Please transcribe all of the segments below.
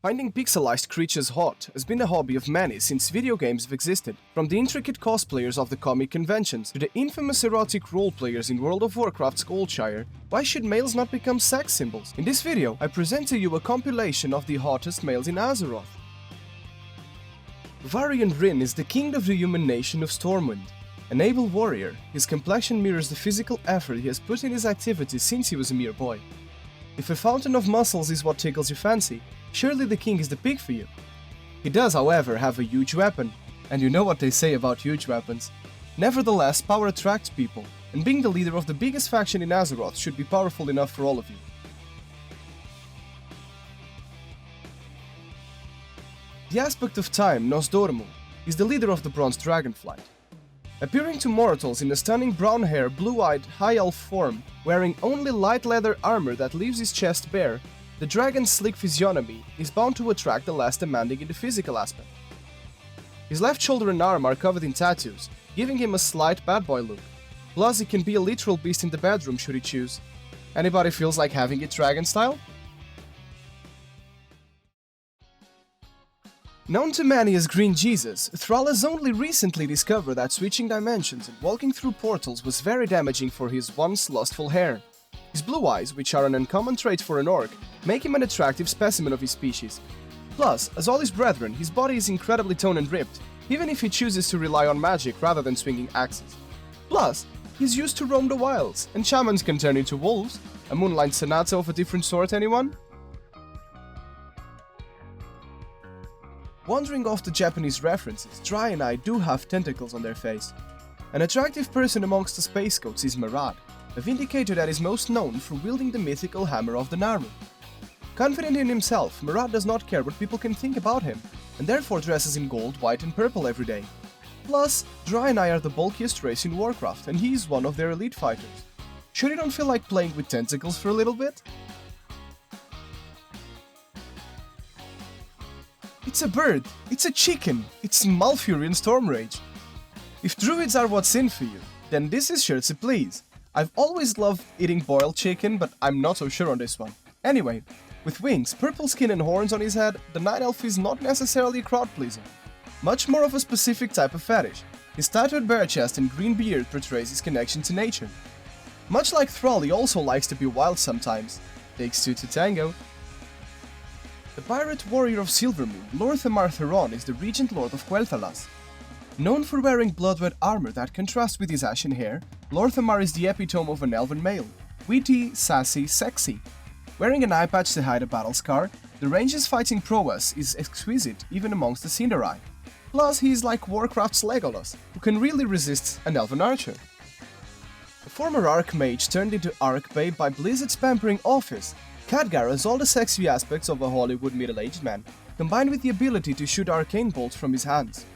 Finding pixelized creatures hot has been a hobby of many since video games have existed, from the intricate cosplayers of the comic conventions to the infamous erotic role-players in World of Warcraft's Goldshire. Why should males not become sex symbols? In this video, I present to you a compilation of the hottest males in Azeroth. Varian Rin is the king of the human nation of Stormwind. An able warrior, his complexion mirrors the physical effort he has put in his activities since he was a mere boy. If a fountain of muscles is what tickles your fancy, surely the king is the pick for you. He does, however, have a huge weapon, and you know what they say about huge weapons. Nevertheless, power attracts people, and being the leader of the biggest faction in Azeroth should be powerful enough for all of you. The aspect of time, Stormo, is the leader of the Bronze Dragonflight. Appearing to mortals in a stunning brown hair, blue-eyed, high elf form, wearing only light leather armor that leaves his chest bare, the dragon's sleek physiognomy is bound to attract the less demanding in the physical aspect. His left shoulder and arm are covered in tattoos, giving him a slight bad boy look. Plus, he can be a literal beast in the bedroom should he choose. Anybody feels like having it dragon style? Known to many as Green Jesus, Thrall has only recently discovered that switching dimensions and walking through portals was very damaging for his once lustful hair. His blue eyes, which are an uncommon trait for an orc, make him an attractive specimen of his species. Plus, as all his brethren, his body is incredibly toned and ripped, even if he chooses to rely on magic rather than swinging axes. Plus, he's used to roam the wilds, and shamans can turn into wolves. A moonlight sonata of a different sort, anyone? Wandering off the Japanese references, Dry and I do have tentacles on their face. An attractive person amongst the space goats is Murad, a vindicator that is most known for wielding the mythical hammer of the Naru. Confident in himself, Murad does not care what people can think about him, and therefore dresses in gold, white and purple every day. Plus, Dry and I are the bulkiest race in Warcraft, and he is one of their elite fighters. Sure you don't feel like playing with tentacles for a little bit? It's a bird! It's a chicken! It's Malfurion Stormrage! If druids are what's in for you, then this is sure to please. I've always loved eating boiled chicken, but I'm not so sure on this one. Anyway, with wings, purple skin and horns on his head, the Night Elf is not necessarily a crowd pleaser. Much more of a specific type of fetish. His tattooed bare chest and green beard portrays his connection to nature. Much like Thrall, he also likes to be wild sometimes. Takes two to tango. The pirate warrior of Silvermoon, Lorthemar is the Regent Lord of Quel'Thalas. Known for wearing blood-red armor that contrasts with his ashen hair, Lorthemar is the epitome of an elven male. Witty, sassy, sexy. Wearing an eye patch to hide a battle scar, the range's fighting prowess is exquisite even amongst the Cinderai. Plus, he is like Warcraft's Legolas, who can really resist an elven archer. A former Archmage turned into Archbabe by Blizzard's pampering office, Khadgar has all the sexy aspects of a Hollywood middle-aged man, combined with the ability to shoot arcane bolts from his hands.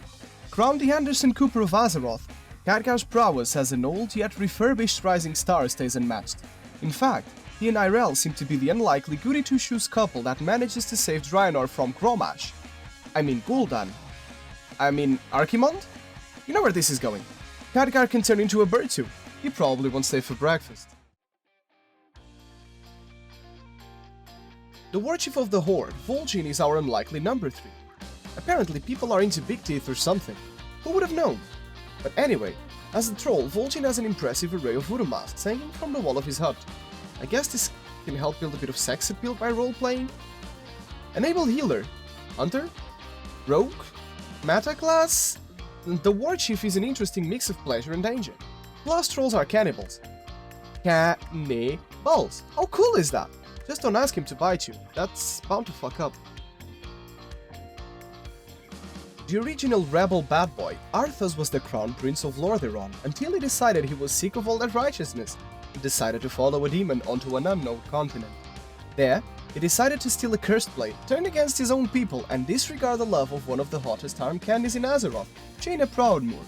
Crowned the Anderson Cooper of Azeroth, Khadgar's prowess as an old yet refurbished rising star stays unmatched. In fact, he and Irel seem to be the unlikely goody-two-shoes couple that manages to save Draenor from Grommash. Gul'dan. Archimonde? You know where this is going. Khadgar can turn into a bird too. He probably won't stay for breakfast. The Warchief of the Horde, vol'jin, is our unlikely number 3. Apparently people are into big teeth or something. Who would have known? But anyway, as a troll, vol'jin has an impressive array of voodoo masks hanging from the wall of his hut. I guess this can help build a bit of sex appeal by role-playing? An able healer? Hunter? Rogue? Meta class? The Warchief is an interesting mix of pleasure and danger. Plus trolls are cannibals. Cannibals! How cool is that? Just don't ask him to bite you, that's bound to fuck up. The original rebel bad boy, Arthas was the crown prince of Lorthemar until he decided he was sick of all that righteousness and decided to follow a demon onto an unknown continent. There, he decided to steal a cursed blade, turn against his own people and disregard the love of one of the hottest armed candies in Azeroth, Jaina Proudmoore.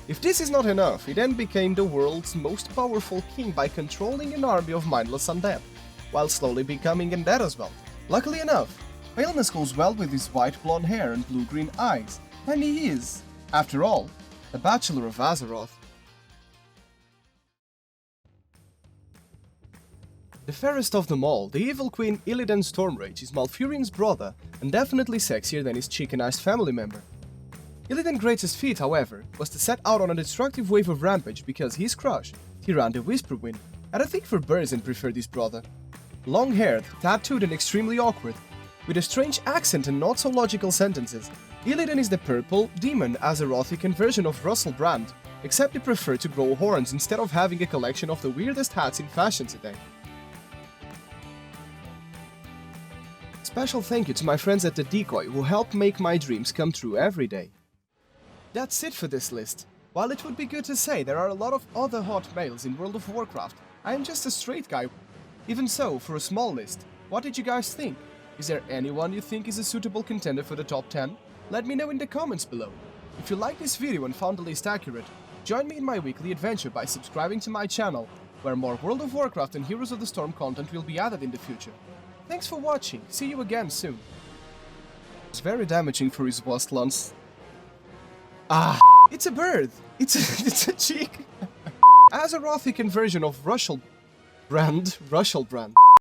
If this is not enough, he then became the world's most powerful king by controlling an army of mindless undead, while slowly becoming undead as well. Luckily enough, paleness goes well with his white blonde hair and blue-green eyes, and he is, after all, a bachelor of Azeroth. The fairest of them all, the evil queen Illidan Stormrage is Malfurion's brother and definitely sexier than his chickenized family member. Illidan's greatest feat, however, was to set out on a destructive wave of rampage because his crush, Tyran the Whisperwind, had a thing for birds and preferred his brother. Long-haired, tattooed and extremely awkward, with a strange accent and not so logical sentences, Illidan is the purple, demon Azerothican version of Russell Brand, except he preferred to grow horns instead of having a collection of the weirdest hats in fashion today. Special thank you to my friends at The Decoy who help make my dreams come true every day. That's it for this list. While it would be good to say there are a lot of other hot males in World of Warcraft, I am just a straight guy. Even so, for a small list, what did you guys think? Is there anyone you think is a suitable contender for the top 10? Let me know in the comments below. If you liked this video and found the list accurate, join me in my weekly adventure by subscribing to my channel, where more World of Warcraft and Heroes of the Storm content will be added in the future. Thanks for watching, see you again soon. It's very damaging for his Wastlans. Ah, it's a bird! It's a cheek! Azerothican version of Russell Brand.